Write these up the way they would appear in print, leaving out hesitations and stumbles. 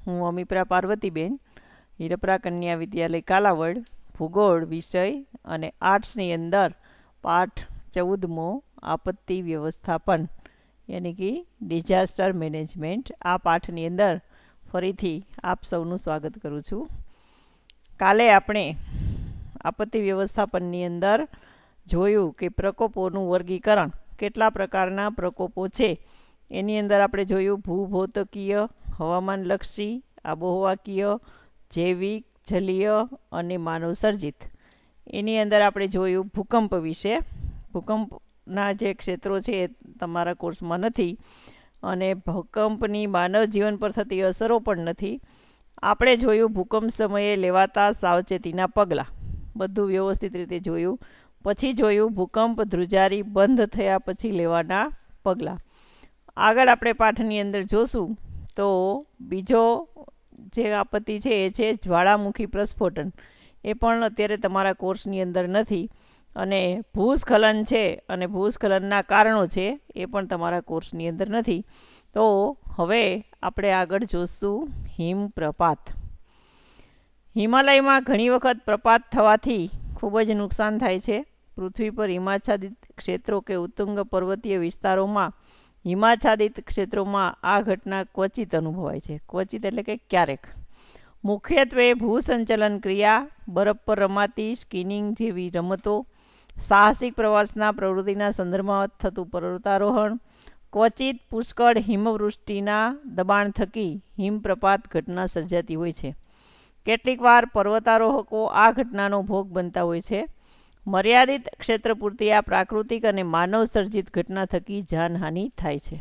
હું અમીપ્રા પાર્વતીબેન, હીરપરા કન્યા વિદ્યાલય કાલાવડ, ભૂગોળ વિષય અને આર્ટ્સની અંદર પાઠ 14મો આપત્તિ વ્યવસ્થાપન યાની કે ડિઝાસ્ટર મેનેજમેન્ટ, આ પાઠની અંદર ફરીથી આપ સૌનું સ્વાગત કરું છું. કાલે આપણે આપત્તિ વ્યવસ્થાપનની અંદર જોયું કે પ્રકોપોનું વર્ગીકરણ, કેટલા પ્રકારના પ્રકોપો છે. એની અંદર આપણે જોયું ભૂભૌતિકીય, હવામાનલક્ષી, આબોહવાકીય, જૈવિક, જલીય અને માનવસર્જિત. એની અંદર આપણે જોયું ભૂકંપ વિશે. ભૂકંપના જે ક્ષેત્રો છે એ તમારા કોર્સમાં નથી અને ભૂકંપની માનવ જીવન પર થતી અસરો પણ નથી. આપણે જોયું ભૂકંપ સમયે લેવાતા સાવચેતીના પગલાં, બધું વ્યવસ્થિત રીતે જોયું. પછી જોયું ભૂકંપ ધ્રુજારી બંધ થયા પછી લેવાના પગલાં. આગળ આપણે પાઠની અંદર જોશું તો બીજો જે આપત્તિ છે એ છે જ્વાળામુખી પ્રસ્ફોટન. એ પણ અત્યારે તમારા કોર્સની અંદર નથી. અને ભૂસ્ખલન છે અને ભૂસ્ખલનના કારણો છે એ પણ તમારા કોર્સની અંદર નથી. તો હવે આપણે આગળ જોશું હિમપ્રપાત. હિમાલયમાં ઘણી વખત પ્રપાત થવાથી ખૂબ જ નુકસાન થાય છે. પૃથ્વી પર હિમાચ્છાદિત ક્ષેત્રો કે ઉત્તુંગ પર્વતીય વિસ્તારોમાં, હિમાચ્છાદિત ક્ષેત્રોમાં આ ઘટના ક્વચિત અનુભવાય છે. ક્વચિત એટલે કે ક્યારેક. મુખ્યત્વે ભૂસંચલન ક્રિયા, બરફ પર રમાતી સ્કીનિંગ જેવી રમતો, સાહસિક પ્રવાસના પ્રવૃત્તિના સંદર્ભમાં થતું પર્વતારોહણ, ક્વચિત પુષ્કળ હિમવૃષ્ટિના દબાણ થકી હિમપ્રપાત ઘટના સર્જાતી હોય છે. કેટલીક વાર પર્વતારોહકો આ ઘટનાનો ભોગ બનતા હોય છે. મર્યાદિત ક્ષેત્ર પૂરતી આ પ્રાકૃતિક અને માનવ સર્જિત ઘટના થકી જાનહાનિ થાય છે.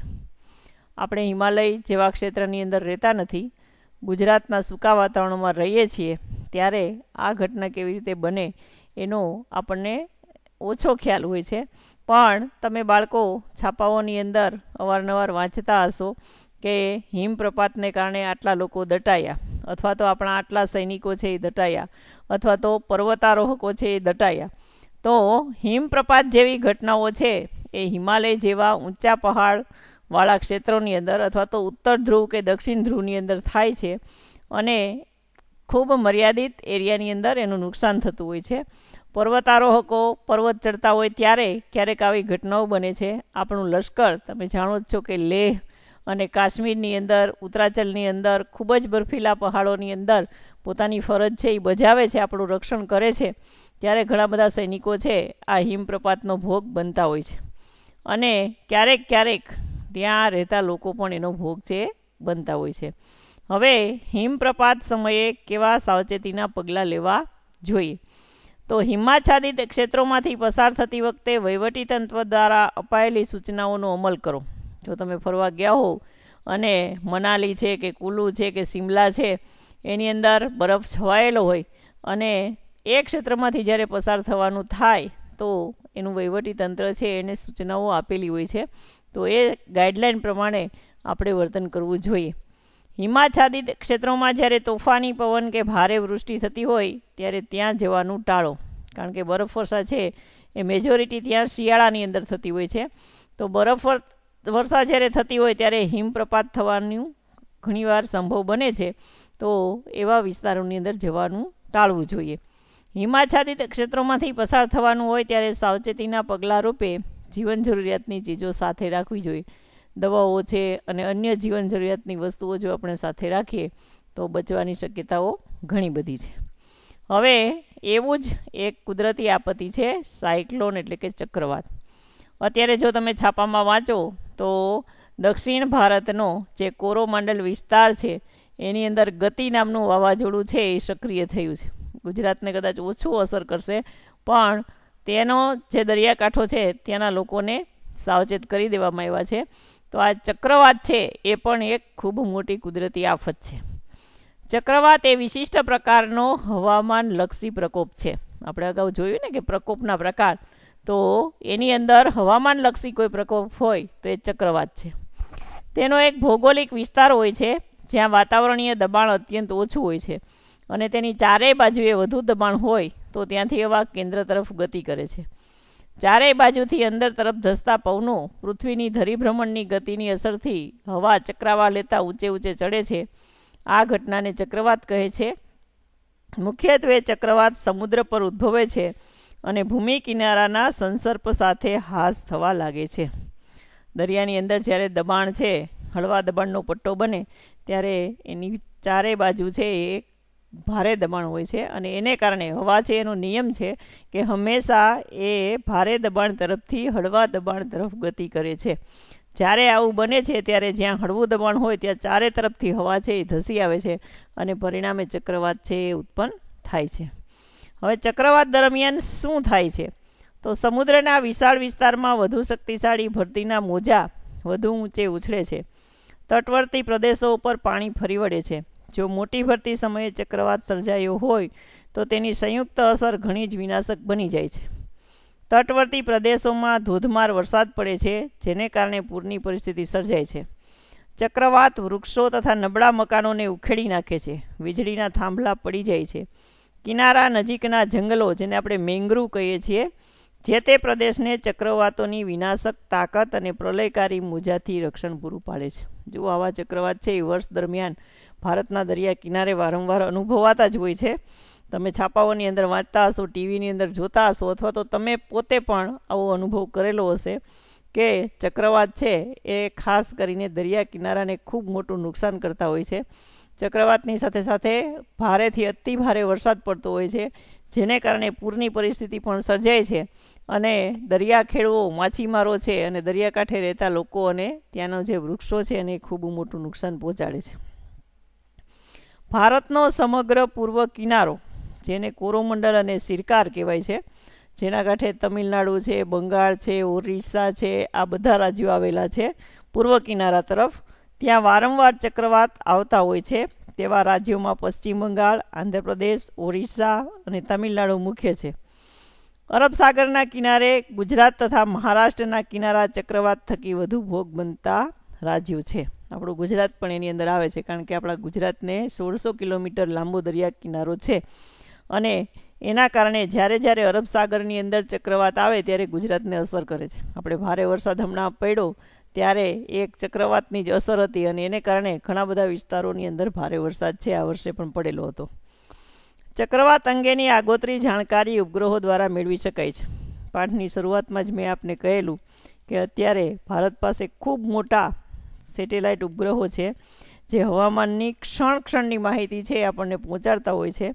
આપણે હિમાલય જેવા ક્ષેત્રની અંદર રહેતા નથી, ગુજરાતના સૂકા વાતાવરણમાં રહીએ છીએ, ત્યારે આ ઘટના કેવી રીતે બને એનો આપણને ઓછો ખ્યાલ હોય છે. પણ તમે બાળકો છાપાઓની અંદર અવારનવાર વાંચતા હશો કે હિમપ્રપાતને કારણે આટલા લોકો દટાયા, અથવા તો આપણા આટલા સૈનિકો છે એ દટાયા, અથવા તો પર્વતારોહકો છે એ દટાયા. તો હિમપ્રપાત જેવી ઘટનાઓ છે એ હિમાલય જેવા ઊંચા પહાડવાળા ક્ષેત્રોની અંદર અથવા તો ઉત્તર ધ્રુવ કે દક્ષિણ ધ્રુવની અંદર થાય છે અને ખૂબ મર્યાદિત એરિયાની અંદર એનું નુકસાન થતું હોય છે. પર્વતારોહકો પર્વત ચડતા હોય ત્યારે ક્યારેક આવી ઘટનાઓ બને છે. આપણું લશ્કર, તમે જાણો જ છો કે લેહ અને કાશ્મીરની અંદર, ઉત્તરાચલની અંદર, ખૂબ જ બર્ફીલા પહાડોની અંદર પોતાની ફરજ છે એ બજાવે છે, આપણું રક્ષણ કરે છે. ત્યારે ઘણા બધા સૈનિકો છે આ હિમપ્રપાતનો ભોગ બનતા હોય છે. અને ક્યારેક ક્યારેક ત્યાં રહેતા લોકો પણ એનો ભોગ છે બનતા હોય છે. હવે હિમપ્રપાત સમયે કેવા સાવચેતીના પગલાં લેવા જોઈએ? તો હિમાચ્છાદિત ક્ષેત્રોમાંથી પસાર થતી વખતે વહીવટીતંત્ર દ્વારા અપાયેલી સૂચનાઓનો અમલ કરો. જો તમે ફરવા ગયા હો અને મનાલી છે કે કુલુ છે કે શિમલા છે એની અંદર બરફ છવાયેલો હોય અને એ ક્ષેત્રમાંથી જ્યારે પસાર થવાનું થાય તો એનું વહીવટીતંત્ર છે એને સૂચનાઓ આપેલી હોય છે. તો એ ગાઈડલાઈન પ્રમાણે આપણે વર્તન કરવું જોઈએ. હિમાચ્છાદિત ક્ષેત્રોમાં જ્યારે તોફાની પવન કે ભારે વૃષ્ટિ થતી હોય ત્યારે ત્યાં જવાનું ટાળો, કારણ કે બરફવર્ષા છે એ મેજોરિટી ત્યાં શિયાળાની અંદર થતી હોય છે. તો બરફવર્ષા જ્યારે થતી હોય ત્યારે હિમપ્રપાત થવાનું ઘણીવાર સંભવ બને છે. તો એવા વિસ્તારોની અંદર જવાનું ટાળવું જોઈએ. હિમાચ્છાદિત ક્ષેત્રોમાંથી પસાર થવાનું હોય ત્યારે સાવચેતીના પગલાં રૂપે જીવન જરૂરિયાતની ચીજો સાથે રાખવી જોઈએ. દવાઓ છે અને અન્ય જીવન જરૂરિયાતની વસ્તુઓ જો આપણે સાથે રાખીએ તો બચવાની શક્યતાઓ ઘણી બધી છે. હવે એવું જ એક કુદરતી આપત્તિ છે સાયક્લોન એટલે કે ચક્રવાત. અત્યારે જો તમે છાપામાં વાંચો તો દક્ષિણ ભારતનો જે કોરોમંડલ વિસ્તાર છે એની અંદર ગતિ નામનું વાવાઝોડું છે એ સક્રિય થયું છે. ગુજરાતને કદાચ ઓછું અસર કરશે, પણ તેનો જે દરિયાકાંઠો છે ત્યાંના લોકોને સાવચેત કરી દેવામાં આવ્યા છે. તો આ ચક્રવાત છે એ પણ એક ખૂબ મોટી કુદરતી આફત છે. ચક્રવાત એ વિશિષ્ટ પ્રકારનો હવામાનલક્ષી પ્રકોપ છે. આપણે અગાઉ જોયું ને કે પ્રકોપના પ્રકાર, તો એની અંદર હવામાનલક્ષી કોઈ પ્રકોપ હોય તો એ ચક્રવાત છે. તેનો એક ભૌગોલિક વિસ્તાર હોય છે જ્યાં વાતાવરણીય દબાણ અત્યંત ઓછું હોય છે અને તેની ચારેય બાજુએ વધુ દબાણ હોય તો ત્યાંથી હવા કેન્દ્ર તરફ ગતિ કરે છે. ચારેય બાજુથી અંદર તરફ ધસતા પવનો પૃથ્વીની ધરીભ્રમણની ગતિની અસરથી હવા ચક્રાવા લેતા ઊંચે ઊંચે ચડે છે આ ઘટનાને ચક્રવાત કહે છે. મુખ્યત્વે ચક્રવાત સમુદ્ર પર ઉદ્ભવે છે અને ભૂમિ કિનારાના સંસર્પ સાથે હાસ થવા લાગે છે. દરિયાની અંદર જ્યારે દબાણ છે, હળવા દબાણનો પટ્ટો બને ત્યારે એની ચારે બાજુ છે એ ભારે દબાણ હોય છે અને એને કારણે હવા છે એનો નિયમ છે કે હંમેશા એ ભારે દબાણ તરફથી હળવા દબાણ તરફ ગતિ કરે છે. જ્યારે આવું બને છે ત્યારે જ્યાં હળવું દબાણ હોય ત્યાં ચારે તરફથી હવા છે એ ધસી આવે છે અને પરિણામે ચક્રવાત છે એ ઉત્પન્ન થાય છે. હવે ચક્રવાત દરમિયાન શું થાય છે? તો સમુદ્રના વિશાળ વિસ્તારમાં વધુ શક્તિશાળી ભરતીના મોજા વધુ ઊંચે ઉછળે છે. તટવર્તી પ્રદેશો ઉપર પાણી ફરી વળે છે. જો મોટી ભરતી સમયે ચક્રવાત સર્જાયો હોય તો તેની સંયુક્ત અસર ઘણી જ વિનાશક બની જાય છે. તટવર્તી પ્રદેશોમાં ધોધમાર વરસાદ પડે છે, જેને કારણે પૂરની પરિસ્થિતિ સર્જાય છે. ચક્રવાત વૃક્ષો તથા નબળા મકાનોને ઉખેડી નાખે છે. વીજળીના થાંભલા પડી જાય છે. કિનારા નજીકના જંગલો, જેને આપણે મેંગ્રુવ કહીએ છીએ, જે તે પ્રદેશને ચક્રવાતોની વિનાશક તાકાત અને પ્રલયકારી મોજાથી રક્ષણ પૂરું પાડે છે. જો આવા ચક્રવાત છે એ વર્ષ દરમિયાન ભારતના દરિયા કિનારે વારંવાર અનુભવાતા જ હોય છે. તમે છાપાઓની અંદર વાંચતા હશો, ટીવીની અંદર જોતા હશો, અથવા તો તમે પોતે પણ આવો અનુભવ કરેલો હશે કે ચક્રવાત છે એ ખાસ કરીને દરિયા કિનારાને ખૂબ મોટું નુકસાન કરતા હોય છે. ચક્રવાતની સાથે સાથે ભારેથી અતિ ભારે વરસાદ પડતો હોય છે, જેને કારણે પૂરની પરિસ્થિતિ પણ સર્જાય છે અને દરિયા ખેડૂઓ, માછીમારો છે અને દરિયાકાંઠે રહેતા લોકો અને ત્યાંનો જે વૃક્ષો છે એને ખૂબ મોટું નુકસાન પહોંચાડે છે. ભારતનો સમગ્ર પૂર્વ કિનારો, જેને કોરોમંડલ અને સિરકાર કહેવાય છે, જેના કાંઠે તમિલનાડુ છે, બંગાળ છે, ઓરિસ્સા છે, આ બધા રાજ્યો આવેલા છે પૂર્વ કિનારા તરફ, ત્યાં વારંવાર ચક્રવાત આવતા હોય છે. તેવા રાજ્યોમાં પશ્ચિમ બંગાળ, આંધ્રપ્રદેશ, ઓરિસ્સા અને તમિલનાડુ મુખ્ય છે. અરબ સાગરના કિનારે ગુજરાત તથા મહારાષ્ટ્રના કિનારા ચક્રવાત થકી વધુ ભોગ બનતા રાજ્યો છે. આપણું ગુજરાત પણ એની અંદર આવે છે, કારણ કે આપણા ગુજરાતને 1600 કિલોમીટર લાંબો દરિયા કિનારો છે અને એના કારણે જ્યારે જ્યારે અરબ સાગરની અંદર ચક્રવાત આવે ત્યારે ગુજરાતને અસર કરે છે. આપણે ભારે વરસાદ હમણાં પડ્યો ત્યારે એક ચક્રવાતની જ અસર હતી અને એને કારણે ઘણા બધા વિસ્તારોની અંદર ભારે વરસાદ છે આ વર્ષે પણ પડેલો હતો. ચક્રવાત અંગેની આગોતરી જાણકારી ઉપગ્રહો દ્વારા મેળવી શકાય છે. પાઠની શરૂઆતમાં જ મેં આપને કહેલું કે અત્યારે ભારત પાસે ખૂબ મોટા સેટેલાઇટ ઉપગ્રહો છે જે હવામાનની ક્ષણની માહિતી છે એ આપણને પહોંચાડતા હોય છે.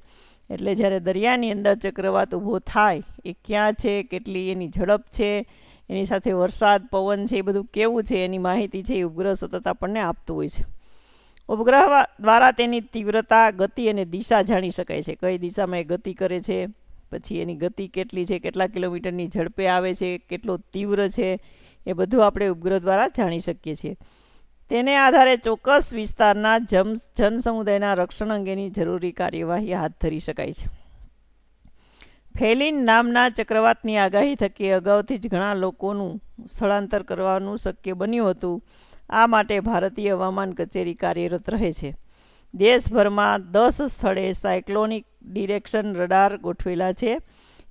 એટલે જ્યારે દરિયાની અંદર ચક્રવાત ઊભો થાય એ ક્યાં છે, કેટલી એની ઝડપ છે, એની સાથે વરસાદ, પવન છે, એ બધું કેવું છે એની માહિતી છે એ ઉપગ્રહ સતત આપણને આપતું હોય છે. ઉપગ્રહ દ્વારા તેની તીવ્રતા, ગતિ અને દિશા જાણી શકાય છે. કઈ દિશામાં એ ગતિ કરે છે, પછી એની ગતિ કેટલી છે, કેટલા કિલોમીટરની ઝડપે આવે છે, કેટલો તીવ્ર છે, એ બધું આપણે ઉપગ્રહ દ્વારા જાણી શકીએ છીએ. તેને આધારે ચોક્કસ વિસ્તારના જનસમુદાયના રક્ષણ અંગેની જરૂરી કાર્યવાહી હાથ ધરી શકાય છે. ફેલિન નામના ચક્રવાતની આગાહી થકી અગાઉથી જ ઘણા લોકોનું સ્થળાંતર કરવાનું શક્ય બન્યું હતું. આ માટે ભારતીય હવામાન કચેરી કાર્યરત રહે છે. દેશભરમાં 10 સ્થળે સાયક્લોનિક ડિરેક્શન રડાર ગોઠવેલા છે.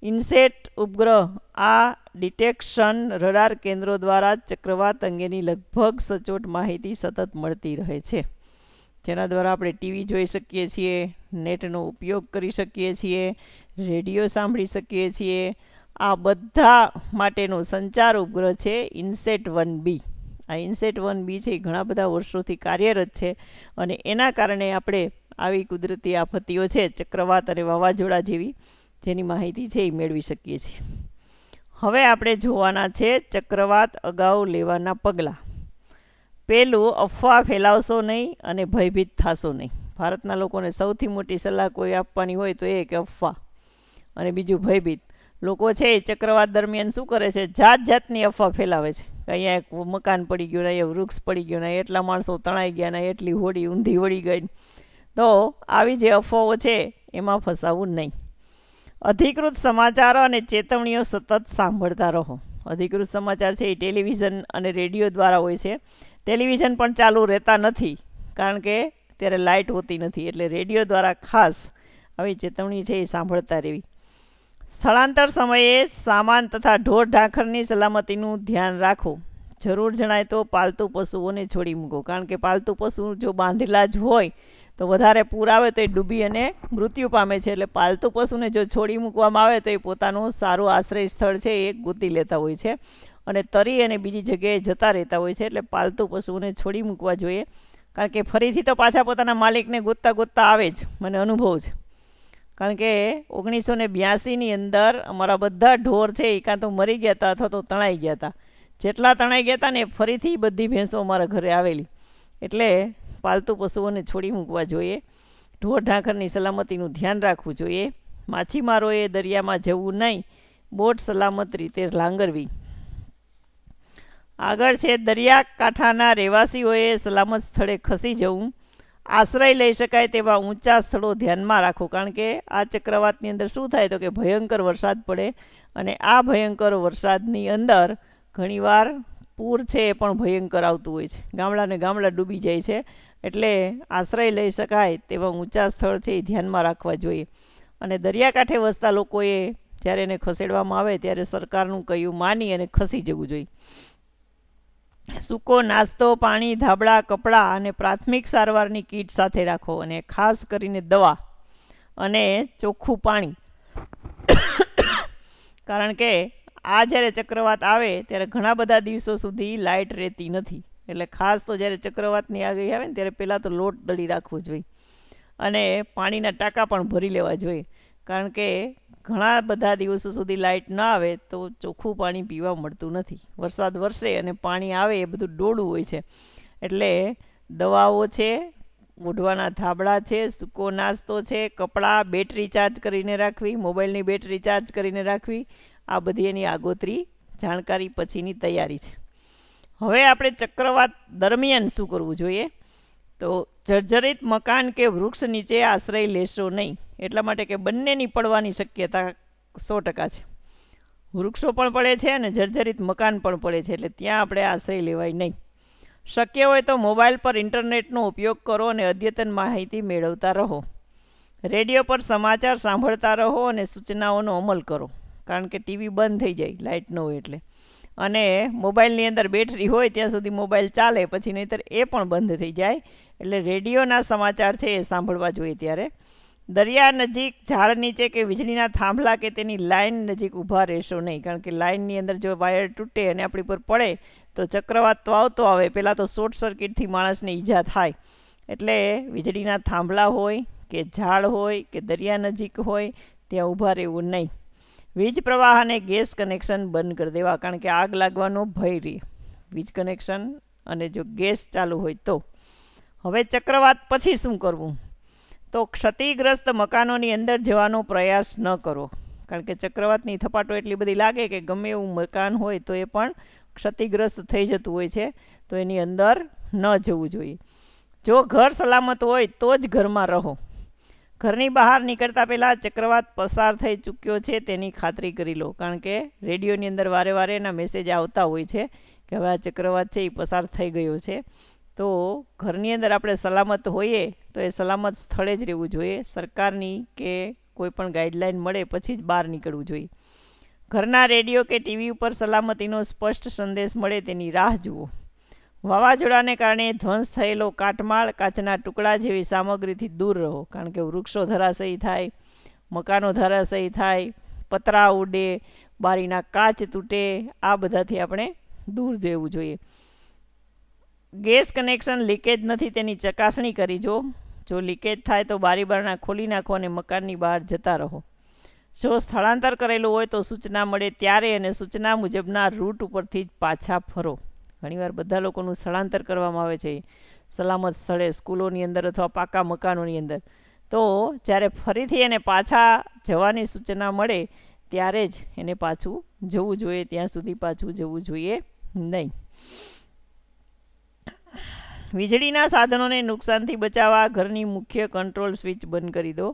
ઇનસેટ ઉપગ્રહ આ ડિટેક્શન રડાર કેન્દ્રો દ્વારા ચક્રવાત અંગેની લગભગ સચોટ માહિતી સતત મળતી રહે છે, જેના દ્વારા આપણે ટીવી જોઈ શકીએ છીએ, નેટનો ઉપયોગ કરી શકીએ છીએ, રેડિયો સાંભળી શકીએ છીએ. આ બધા માટેનો સંચાર ઉપગ્રહ છે ઇનસેટ 1B. આ ઇનસેટ 1B છે એ ઘણા બધા વર્ષોથી કાર્યરત છે અને એના કારણે આપણે આવી કુદરતી આફતીઓ છે, ચક્રવાત અને વાવાઝોડા જેવી, જેની માહિતી છે એ મેળવી શકીએ છીએ. હવે આપણે જોવાના છે ચક્રવાત અગાઉ લેવાના પગલાં. પહેલું, અફવા ફેલાવશો નહીં અને ભયભીત થશો નહીં. ભારતના લોકોને સૌથી મોટી સલાહ કોઈ આપવાની હોય તો એ કે અફવા, અને બીજું ભયભીત. લોકો છે એ ચક્રવાત દરમિયાન શું કરે છે, જાતની અફવા ફેલાવે છે. અહીંયા એક મકાન પડી ગયું, અહીંયા વૃક્ષ પડી ગયું, ને એટલા માણસો તણાઈ ગયા, ને એટલી હોડી ઊંધી વળી ગઈ. તો આવી જે અફવાઓ છે એમાં ફસાવું નહીં. અધિકૃત સમાચાર અને ચેતવણીઓ સતત સાંભળતા રહો. અધિકૃત સમાચાર છે એ ટેલિવિઝન અને રેડિયો દ્વારા હોય છે. ટેલિવિઝન પણ ચાલુ રહેતા નથી, કારણ કે ત્યારે લાઇટ હોતી નથી, એટલે રેડિયો દ્વારા ખાસ આવી ચેતવણી છે એ સાંભળતા રહેવી. સ્થળાંતર સમયે સામાન તથા ઢોર ઢાંખરની સલામતીનું ધ્યાન રાખો. જરૂર જણાય તો પાલતુ પશુઓને છોડી મૂકો, કારણ કે પાલતુ પશુ જો બાંધેલા જ હોય તો વધારે પૂર આવે તો એ ડૂબી અને મૃત્યુ પામે છે. એટલે પાલતુ પશુને જો છોડી મૂકવામાં આવે તો એ પોતાનું સારું આશ્રય સ્થળ છે એ ગોતી લેતા હોય છે અને તરી અને બીજી જગ્યાએ જતા રહેતા હોય છે. એટલે પાલતુ પશુઓને છોડી મૂકવા જોઈએ, કારણ કે ફરીથી તો પાછા પોતાના માલિકને ગોતતા ગોતતા આવે જ, મને અનુભવ છે. કારણ કે 1982ની અંદર અમારા બધા ઢોર છે એ કાં તો મરી ગયા હતા અથવા તો તણાઈ ગયા હતા. જેટલા તણાઈ ગયા હતા ને ફરીથી બધી ભેંસો અમારા ઘરે આવેલી. એટલે પાલતુ પશુઓને છોડી મૂકવા જોઈએ. ઢોર ઢાંખરની સલામતીનું ધ્યાન રાખવું જોઈએ. માછીમારોએ દરિયામાં જવું નહીં, બોટ સલામત રીતે લાંગરવી. આગળ છે દરિયાકાંઠાના રહેવાસીઓએ સલામત સ્થળે ખસી જવું. આશ્રય લઈ શકાય તેવા ઊંચા સ્થળો ધ્યાનમાં રાખો, કારણ કે આ ચક્રવાતની અંદર શું થાય તો કે ભયંકર વરસાદ પડે અને આ ભયંકર વરસાદની અંદર ઘણીવાર પૂર છે એ પણ ભયંકર આવતું હોય છે. ગામડાને ગામડા ડૂબી જાય છે. એટલે આશ્રય લઈ શકાય તેવા ઊંચા સ્થળ છે એ ધ્યાનમાં રાખવા જોઈએ. અને દરિયાકાંઠે વસતા લોકોએ જ્યારે એને ખસેડવામાં આવે ત્યારે સરકારનું કહ્યું માની અને ખસી જવું જોઈએ. સૂકો નાસ્તો, પાણી, ધાબળા, કપડાં અને પ્રાથમિક સારવારની કીટ સાથે રાખો અને ખાસ કરીને દવા અને ચોખ્ખું પાણી. કારણ કે આ જ્યારે ચક્રવાત આવે ત્યારે ઘણા બધા દિવસો સુધી લાઇટ રહેતી નથી. એટલે ખાસ તો જ્યારે ચક્રવાતની આગાહી આવે ને ત્યારે પહેલાં તો લોટ દળી રાખવો જોઈએ અને પાણીના ટાંકા પણ ભરી લેવા જોઈએ. કારણ કે ઘણા બધા દિવસો સુધી લાઇટ ન આવે તો ચોખ્ખું પાણી પીવા મળતું નથી. વરસાદ વરસે અને પાણી આવે એ બધું ડોળું હોય છે. એટલે દવાઓ છે, ઓઢવાના ધાબળા છે, સૂકો નાસ્તો છે, કપડાં, બેટરી ચાર્જ કરીને રાખવી, મોબાઈલની બેટરી ચાર્જ કરીને રાખવી, આ બધી એની આગોતરી જાણકારી પછીની તૈયારી છે. હવે આપણે ચક્રવાત દરમિયાન શું કરવું જોઈએ? તો જર્જરિત મકાન કે વૃક્ષ નીચે આશ્રય લેશો નહીં, એટલા માટે કે બંનેની પડવાની શક્યતા 100% છે. વૃક્ષો પણ પડે છે અને જર્જરિત મકાન પણ પડે છે. એટલે ત્યાં આપણે આશ્રય લેવાય નહીં. શક્ય હોય તો મોબાઈલ પર ઇન્ટરનેટનો ઉપયોગ કરો અને અદ્યતન માહિતી મેળવતા રહો. રેડિયો પર સમાચાર સાંભળતા રહો અને સૂચનાઓનો અમલ કરો, કારણ કે ટીવી બંધ થઈ જાય લાઇટ ન હોય એટલે. અને મોબાઈલની અંદર બેટરી હોય ત્યાં સુધી મોબાઈલ ચાલે, પછી નહીંતર એ પણ બંધ થઈ જાય. એટલે રેડિયોના સમાચાર છે એ સાંભળવા જોઈએ. ત્યારે દરિયા નજીક, ઝાડ નીચે કે વીજળીના થાંભલા કે તેની લાઇન નજીક ઊભા રહેશો નહીં, કારણ કે લાઇનની અંદર જો વાયર તૂટે અને આપણી પર પડે તો ચક્રવાત તો આવતો આવે, પહેલાં તો શોર્ટ સર્કિટથી માણસને ઈજા થાય. એટલે વીજળીના થાંભલા હોય કે ઝાડ હોય કે દરિયા નજીક હોય ત્યાં ઊભા રહેવું નહીં. વીજ પ્રવાહ અને ગેસ કનેક્શન બંધ કરી દેવા, કારણ કે આગ લાગવાનો ભય રહે વીજ કનેક્શન અને જો ગેસ ચાલુ હોય તો. હવે ચક્રવાત પછી શું કરવું? તો ક્ષતિગ્રસ્ત મકાનોની અંદર જવાનો પ્રયાસ ન કરો, કારણ કે ચક્રવાતની થપાટો એટલી બધી લાગે કે ગમે એવું મકાન હોય તો એ પણ ક્ષતિગ્રસ્ત થઈ જતું હોય છે. તો એની અંદર ન જવું જોઈએ. જો ઘર સલામત હોય તો જ ઘરમાં રહો. ઘરની બહાર નીકળતા પહેલાં ચક્રવાત પસાર થઈ ચૂક્યો છે તેની ખાતરી કરી લો, કારણ કે રેડિયોની અંદર વારે વારે એના મેસેજ આવતા હોય છે કે હવે આ ચક્રવાત છે એ પસાર થઈ ગયો છે. તો ઘરની અંદર આપણે સલામત હોઈએ તો એ સલામત સ્થળે જ રહેવું જોઈએ. સરકારની કે કોઈ પણ ગાઈડલાઈન મળે પછી જ બહાર નીકળવું જોઈએ. ઘરના રેડિયો કે ટીવી ઉપર સલામતીનો સ્પષ્ટ સંદેશ મળે તેની રાહ જુઓ. વાવાઝોડાને કારણે ધ્વંસ થયેલો કાટમાળ, કાચના ટુકડા જેવી સામગ્રીથી દૂર રહો, કારણ કે વૃક્ષો ધરાશયી થાય, મકાનો ધરાશયી થાય, પતરા ઉડે, બારીના કાચ તૂટે, આ બધાથી આપણે દૂર રહેવું જોઈએ. ગેસ કનેક્શન લીકેજ નથી તેની ચકાસણી કરી જો લીકેજ થાય તો બારી બારણા ખોલી નાખો અને મકાનની બહાર જતા રહો. જો સ્થળાંતર કરેલું હોય તો સૂચના મળે ત્યારે અને સૂચના મુજબના રૂટ ઉપરથી જ પાછા ફરો. ઘણીવાર બધા લોકોનું સ્થળાંતર કરવામાં આવે છે સલામત સ્થળે, સ્કૂલોની અંદર અથવા પાકા મકાનોની અંદર. તો જ્યારે ફરીથી એને પાછા જવાની સૂચના મળે ત્યારે જ એને પાછું જવું જોઈએ, ત્યાં સુધી પાછું જવું જોઈએ નહીં. વીજળીના સાધનોને નુકસાનથી બચાવવા ઘરની મુખ્ય કંટ્રોલ સ્વિચ બંધ કરી દો.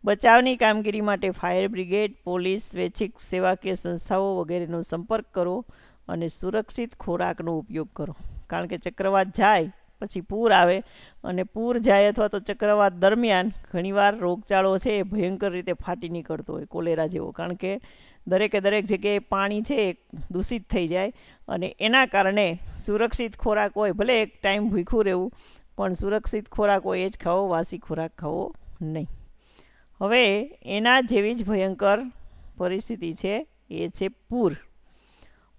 બચાવની કામગીરી માટે ફાયર બ્રિગેડ, પોલીસ, સ્વૈચ્છિક સેવાકીય સંસ્થાઓ વગેરેનો સંપર્ક કરો અને સુરક્ષિત ખોરાકનો ઉપયોગ કરો, કારણ કે ચક્રવાત જાય પછી પૂર આવે અને પૂર જાય અથવા તો ચક્રવાત દરમિયાન ઘણીવાર રોગચાળો છે એ ભયંકર રીતે ફાટી નીકળતો હોય, કોલેરા જેવો, કારણ કે દરેકે દરેક જગ્યાએ પાણી છે એ દૂષિત થઈ જાય અને એના કારણે સુરક્ષિત ખોરાક હોય, ભલે એક ટાઈમ ભૂખ્યું રહેવું પણ સુરક્ષિત ખોરાક હોય એ જ ખાવો, વાસી ખોરાક ખાવો નહીં. હવે એના જેવી જ ભયંકર પરિસ્થિતિ છે એ છે પૂર.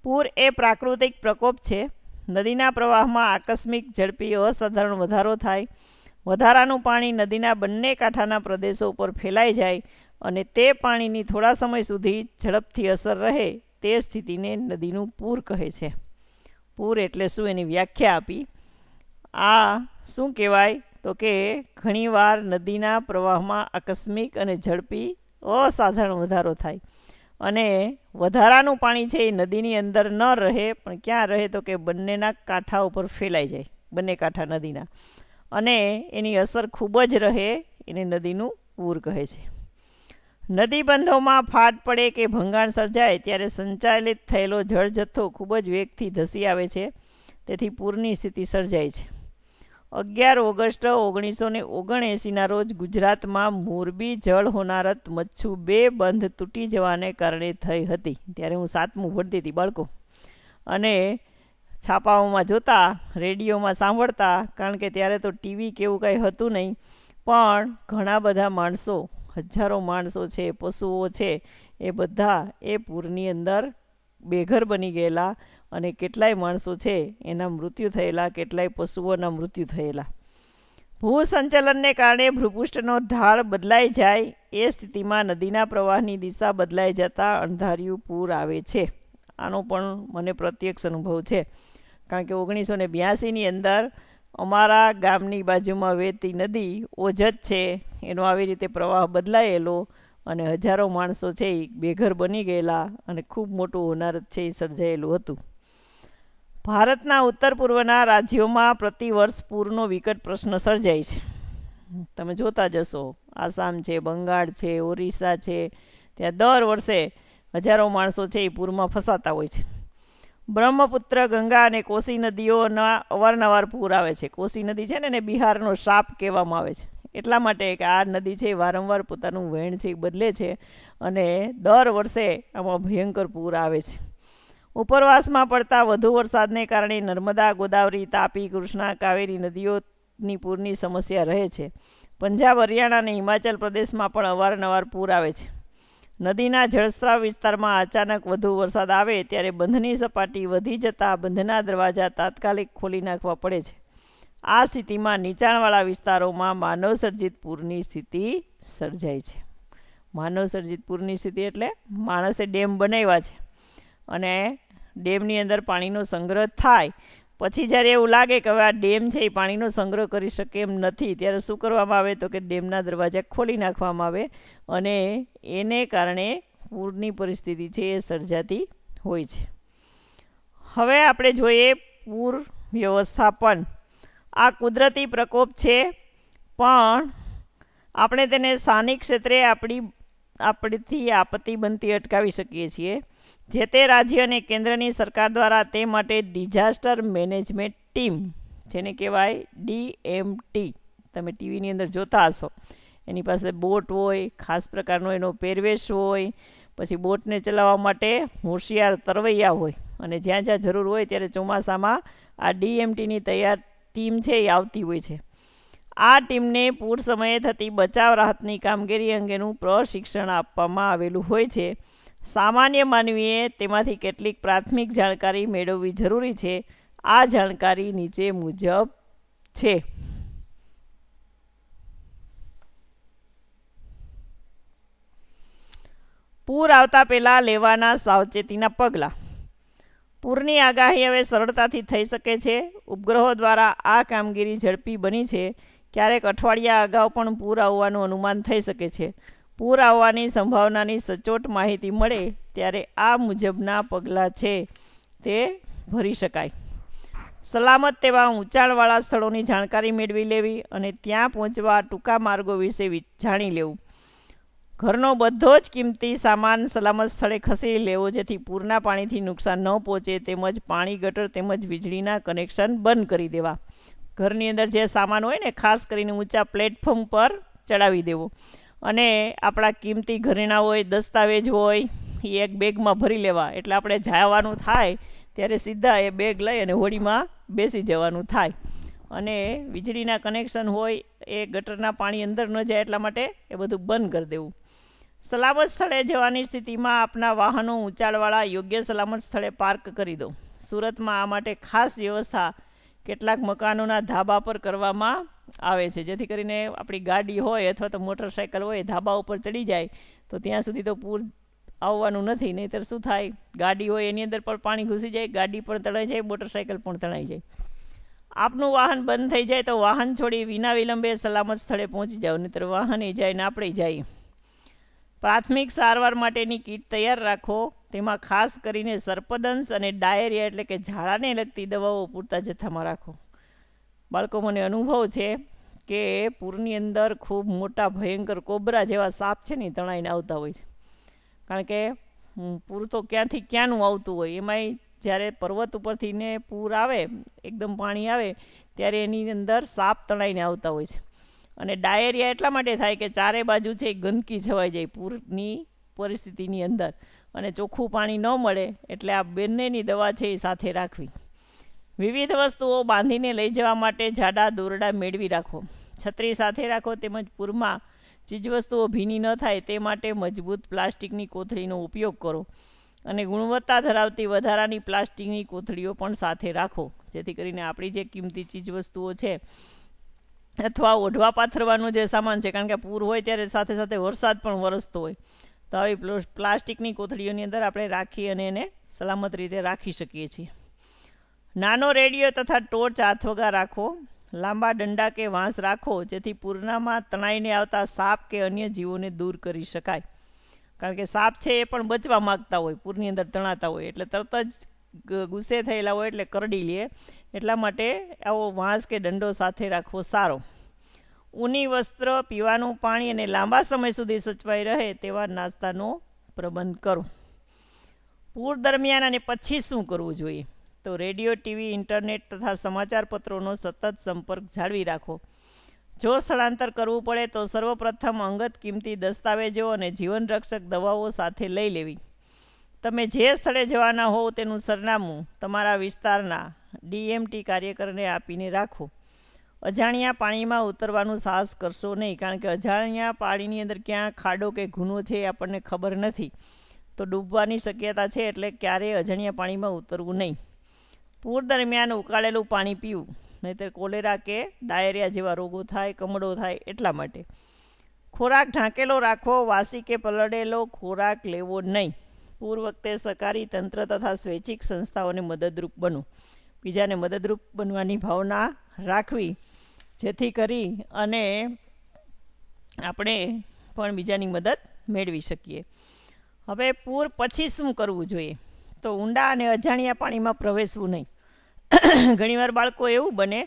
પૂર એ પ્રાકૃતિક પ્રકોપ છે. નદીના પ્રવાહમાં આકસ્મિક ઝડપી અસાધારણ વધારો થાય, વધારાનું પાણી નદીના બંને કાંઠાના પ્રદેશો ઉપર ફેલાઈ જાય અને તે પાણીની થોડા સમય સુધી ઝડપથી અસર રહે તે સ્થિતિને નદીનું પૂર કહે છે. પૂર એટલે શું એની વ્યાખ્યા આપી. આ શું કહેવાય તો કે ઘણીવાર નદીના પ્રવાહમાં આકસ્મિક અને ઝડપી અસાધારણ વધારો થાય અને વધારાનું પાણી છે એ નદીની અંદર ન રહે પણ ક્યાં રહે તો કે બંનેના કાંઠા ઉપર ફેલાઈ જાય, બંને કાંઠા નદીના, અને એની અસર ખૂબ જ રહે, એને નદીનું પૂર કહે છે. નદીબંધોમાં ફાટ પડે કે ભંગાણ સર્જાય ત્યારે સંચાલિત થયેલો જળ જથ્થો ખૂબ જ વેગથી ધસી આવે છે, તેથી પૂરની સ્થિતિ સર્જાય છે. 11 ઓગસ્ટ 1979ના રોજ ગુજરાતમાં મોરબી જળ હોનારત મચ્છુ 2 બંધ તૂટી જવાને કારણે થઈ હતી. ત્યારે હું 7મું ભણતી હતી બાળકો, અને છાપાઓમાં જોતા, રેડિયોમાં સાંભળતા, કારણ કે ત્યારે તો ટીવી કેવું કંઈ હતું નહીં, પણ ઘણા બધા માણસો, હજારો માણસો છે, પશુઓ છે, એ બધા એ પૂરની અંદર બેઘર બની ગયેલા અને કેટલાય માણસો છે એના મૃત્યુ થયેલા, કેટલાય પશુઓના મૃત્યુ થયેલા. ભૂસંચલનને કારણે ભૂપૃષ્ઠનો ઢાળ બદલાઈ જાય એ સ્થિતિમાં નદીના પ્રવાહની દિશા બદલાઈ જતાં અણધાર્યું પૂર આવે છે. આનો પણ મને પ્રત્યક્ષ અનુભવ છે, કારણ કે 1982ની અંદર અમારા ગામની બાજુમાં વહેતી નદી ઓજત છે, એનો આવી રીતે પ્રવાહ બદલાયેલો અને હજારો માણસો છે એ બેઘર બની ગયેલા અને ખૂબ મોટું હોનારત છે એ સર્જાયેલું હતું. ભારતના ઉત્તર પૂર્વના રાજ્યોમાં પ્રતિવર્ષ પૂરનો વિકટ પ્રશ્ન સર્જાય છે. તમે જોતા જશો, આસામ છે, બંગાળ છે, ઓરિસ્સા છે, ત્યાં દર વર્ષે હજારો માણસો છે એ પૂરમાં ફસાતા હોય છે. બ્રહ્મપુત્ર, ગંગા અને કોસી નદીઓના અવારનવાર પૂર આવે છે. કોસી નદી છે ને એને બિહારનો શ્રાપ કહેવામાં આવે છે, એટલા માટે કે આ નદી છે વારંવાર પોતાનું વહેણ છે એ બદલે છે અને દર વર્ષે આમાં ભયંકર પૂર આવે છે. ઉપરવાસમાં પડતા વધુ વરસાદને કારણે નર્મદા, ગોદાવરી, તાપી, કૃષ્ણા, કાવેરી નદીઓની પૂરની સમસ્યા રહે છે. પંજાબ, હરિયાણા અને હિમાચલ પ્રદેશમાં પણ અવારનવાર પૂર આવે છે. નદીના જળસ્રાવ વિસ્તારમાં અચાનક વધુ વરસાદ આવે ત્યારે બંધની સપાટી વધી જતાં બંધના દરવાજા તાત્કાલિક ખોલી નાખવા પડે છે. આ સ્થિતિમાં નીચાણવાળા વિસ્તારોમાં માનવસર્જિત પૂરની સ્થિતિ સર્જાય છે. માનવસર્જિત પૂરની સ્થિતિ એટલે માણસે ડેમ બનાવ્યા છે અને ડેમની અંદર પાણીનો સંગ્રહ થાય, પછી જ્યારે એવું લાગે કે હવે આ ડેમ છે એ પાણીનો સંગ્રહ કરી શકે એમ નથી, ત્યારે શું કરવામાં આવે તો કે ડેમના દરવાજા ખોલી નાખવામાં આવે અને એને કારણે પૂરની પરિસ્થિતિ છે એ સર્જાતી હોય છે. હવે આપણે જોઈએ પૂર વ્યવસ્થાપન. આ કુદરતી પ્રકોપ છે, પણ આપણે તેને સ્થાનિક ક્ષેત્રે આપણીથી આપત્તિ બનતી અટકાવી શકીએ છીએ. જે તે રાજ્ય અને કેન્દ્રની સરકાર દ્વારા તે માટે ડિઝાસ્ટર મેનેજમેન્ટ ટીમ, જેને કહેવાય DMT, તમે ટીવીની અંદર જોતા હશો, એની પાસે બોટ હોય, ખાસ પ્રકારનો એનો પહેરવેશ હોય, પછી બોટને ચલાવવા માટે હોશિયાર તરવૈયા હોય, અને જ્યાં જ્યાં જરૂર હોય ત્યારે ચોમાસામાં આ DMTની તૈયાર ટીમ છે એ આવતી હોય છે. આ ટીમને પૂર સમયે થતી બચાવ રાહતની કામગીરી અંગેનું પ્રશિક્ષણ આપવામાં આવેલું હોય છે. સામાન્ય માનવીએ તેમાંથી કેટલીક પ્રાથમિક જાણકારી મેળવવી જરૂરી છે. આ જાણકારી નીચે મુજબ છે. પૂર આવતા પહેલાં લેવાના સાવચેતીના પગલાં. પૂરની આગાહી હવે સરળતાથી થઈ શકે છે. ઉપગ્રહો દ્વારા આ કામગીરી ઝડપી બની છે. ક્યારેક અઠવાડિયા અગાઉ પણ પૂર આવવાનું અનુમાન થઈ શકે છે. પૂર આવવાની સંભાવનાની સચોટ માહિતી મળે ત્યારે આ મુજબના પગલાં છે તે ભરી શકાય. સલામત તેવા ઊંચાણવાળા સ્થળોની જાણકારી મેળવી લેવી અને ત્યાં પહોંચવા ટૂંકા માર્ગો વિશે જાણી લેવું. ઘરનો બધો જ કિંમતી સામાન સલામત સ્થળે ખસેડી લેવો, જેથી પૂરના પાણીથી નુકસાન ન પહોંચે, તેમજ પાણી, ગટર તેમજ વીજળીના કનેક્શન બંધ કરી દેવા. ઘરની અંદર જે સામાન હોય ને, ખાસ કરીને ઊંચા પ્લેટફોર્મ પર ચડાવી દેવો, અને આપણા કિંમતી ઘરેણાં હોય, દસ્તાવેજ હોય, એ એક બેગમાં ભરી લેવા. એટલે આપણે જવાનું થાય ત્યારે સીધા એ બેગ લઈ અને હોડીમાં બેસી જવાનું થાય. અને વીજળીના કનેક્શન હોય એ ગટરના પાણી અંદર ન જાય એટલા માટે એ બધું બંધ કરી દેવું. સલામત સ્થળે જવાની સ્થિતિમાં આપના વાહનો ઊંચાણવાળા યોગ્ય સલામત સ્થળે પાર્ક કરી દો. સુરતમાં આ માટે ખાસ વ્યવસ્થા કેટલાક મકાનોના ધાબા પર કરવામાં આવે છે, જેથી કરીને આપણી ગાડી હોય અથવા તો મોટરસાઇકલ હોય ધાબા ઉપર ચડી જાય તો ત્યાં સુધી તો પૂર આવવાનું નથી, નહીંતર શું થાય, ગાડી હોય એની અંદર પણ પાણી ઘૂસી જાય, ગાડી પણ તણાઈ જાય, મોટરસાઇકલ પણ તણાઈ જાય. આપનું વાહન બંધ થઈ જાય તો વાહન છોડી વિના વિલંબે સલામત સ્થળે પહોંચી જાઓ, નહીંતર વાહન એ જાય ને આપણે જઈએ. પ્રાથમિક સારવાર માટેની કીટ તૈયાર રાખો. તેમાં ખાસ કરીને સર્પદંશ અને ડાયરિયા એટલે કે ઝાડાને લગતી દવાઓ પૂરતા જથ્થામાં રાખો. બાળકો, મને અનુભવ છે કે પૂરની અંદર ખૂબ મોટા ભયંકર કોબરા જેવા સાપ છે ને તણાઈને આવતા હોય છે, કારણ કે પૂર તો ક્યાંથી ક્યાંનું આવતું હોય. એમાંય જ્યારે પર્વત ઉપરથી ને પૂર આવે, એકદમ પાણી આવે ત્યારે એની અંદર સાપ તણાઈને આવતા હોય છે. અને ડાયરિયા એટલા માટે થાય કે ચારે બાજુ છે ગંદકી છવાઈ જાય પૂરની પરિસ્થિતિની અંદર, અને ચોખ્ખું પાણી ન મળે, એટલે આ બંનેની દવા છે એ સાથે રાખવી. વિવિધ વસ્તુઓ બાંધીને લઈ જવા માટે જાડા દોરડા મેળવી રાખો. છત્રી સાથે રાખો, તેમજ પૂરમાં ચીજવસ્તુઓ ભીની ન થાય તે માટે મજબૂત પ્લાસ્ટિકની કોથળીનો ઉપયોગ કરો. અને ગુણવત્તા ધરાવતી વધારાની પ્લાસ્ટિકની કોથળીઓ પણ સાથે રાખો, જેથી કરીને આપણી જે કિંમતી ચીજવસ્તુઓ છે અથવા ઓઢવા પાથરવાનું જે સામાન છે, કારણ કે પૂર હોય ત્યારે સાથે સાથે વરસાદ પણ વરસતો હોય, તો આવી પ્લાસ્ટિકની કોથળીઓની અંદર આપણે રાખી અને એને સલામત રીતે રાખી શકીએ છીએ. નાનો રેડિયો તથા ટોર્ચ હાથવગા રાખો. લાંબા દંડા કે વાંસ રાખો, જેથી પૂરનામાં તણાઈને આવતા સાપ કે અન્ય જીવોને દૂર કરી શકાય. કારણ કે સાપ છે એ પણ બચવા માગતા હોય, પૂરની અંદર તણાતા હોય એટલે તરત જ ગુસ્સે થયેલા હોય એટલે કરડી લે, એટલા માટે આવો વાંસ કે દંડો સાથે રાખવો સારો. ઊની વસ્ત્ર, પીવાનું પાણી અને લાંબા સમય સુધી સચવાઈ રહે તેવા નાસ્તાનો પ્રબંધ કરો. પૂર દરમિયાન અને પછી શું કરવું જોઈએ? તો રેડિયો, ટીવી, ઇન્ટરનેટ તથા સમાચાર પત્રોનો સતત સંપર્ક જાળવી રાખો. જો સ્થળાંતર કરવું પડે તો સર્વપ્રથમ અંગત કિંમતી દસ્તાવેજો અને જીવનરક્ષક દવાઓ સાથે લઈ લેવી. તમે જે સ્થળે જવાના હોવ તેનું સરનામું તમારા વિસ્તારના DMT કાર્યકરને આપીને રાખો. અજાણ્યા પાણીમાં ઉતરવાનું સાહસ કરશો નહીં, કારણ કે અજાણ્યા પાણીની અંદર ક્યાં ખાડો કે ગુનો છે એ આપણને ખબર નથી, તો ડૂબવાની શક્યતા છે, એટલે ક્યારેય અજાણ્યા પાણીમાં ઉતરવું નહીં. પૂર દરમિયાન ઉકાળેલું પાણી પીવું, નહીંતર કોલેરા કે ડાયરિયા જેવા રોગો થાય, કમળો થાય, એટલા માટે. ખોરાક ઢાંકેલો રાખવો. વાસી કે પલળેલો ખોરાક લેવો નહીં. પૂર વખતે સરકારી તંત્ર તથા સ્વૈચ્છિક સંસ્થાઓને મદદરૂપ બનો. બીજાને મદદરૂપ બનવાની ભાવના રાખવી, જેથી કરી અને આપણે પણ બીજાની મદદ મેળવી શકીએ. હવે પૂર પછી શું કરવું જોઈએ? તો ઊંડા અને અજાણ્યા પાણીમાં પ્રવેશવું નહીં. ઘણીવાર બાળકો એવું બને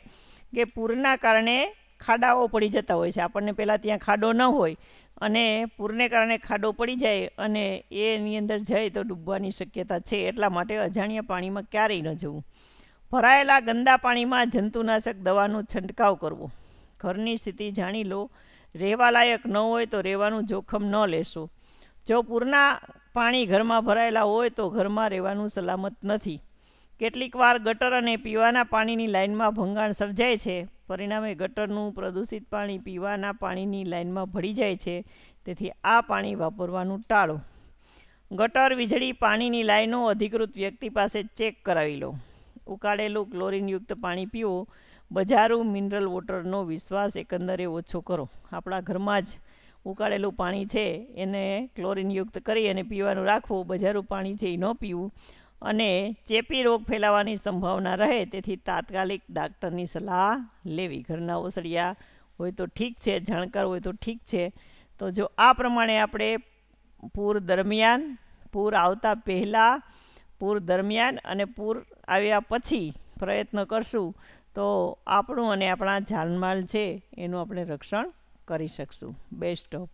કે પૂરના કારણે ખાડાઓ પડી જતા હોય છે, આપણને પહેલાં ત્યાં ખાડો ન હોય અને પૂરને કારણે ખાડો પડી જાય અને એની અંદર જાય તો ડૂબવાની શક્યતા છે, એટલા માટે અજાણ્યા પાણીમાં ક્યારેય ન જવું. ભરાયેલા ગંદા પાણીમાં જંતુનાશક દવાનો છંટકાવ કરવો. ઘરની સ્થિતિ જાણી લો. રહેવા લાયક ન હોય તો રહેવાનું જોખમ ન લેશો. જો પૂરના પાણી ઘરમાં ભરાયેલા હોય તો ઘરમાં રહેવાનું સલામત નથી. કેટલીક વાર ગટર અને પીવાના પાણીની લાઇનમાં ભંગાણ સર્જાય છે, પરિણામે ગટરનું પ્રદૂષિત પાણી પીવાના પાણીની લાઇનમાં ભળી જાય છે, તેથી આ પાણી વાપરવાનું ટાળો. ગટર, વીજળી, પાણીની લાઇનો અધિકૃત વ્યક્તિ પાસે ચેક કરાવી લો. ઉકાળેલું ક્લોરીનયુક્ત પાણી પીવો. બજારું મિનરલ વોટરનો વિશ્વાસ એકંદરે ઓછો કરો. આપણા ઘરમાં જ ઉકાળેલું પાણી છે એને ક્લોરીનયુક્ત કરી અને પીવાનું રાખવું. બજારું પાણી છે એ ન પીવું, અને ચેપી રોગ ફેલાવાની સંભાવના રહે, તેથી તાત્કાલિક ડાક્ટરની સલાહ લેવી. ઘરના ઓસડિયા હોય તો ઠીક છે, જાણકાર હોય તો ઠીક છે. તો જો આ પ્રમાણે આપણે પૂર દરમિયાન, પૂર આવતા પહેલાં, પૂર દરમિયાન અને પૂર આવ્યા પછી પ્રયત્ન કરશું તો આપણું અને આપણા જાનમાલ છે એનું આપણે રક્ષણ કરી શકશું. Best of.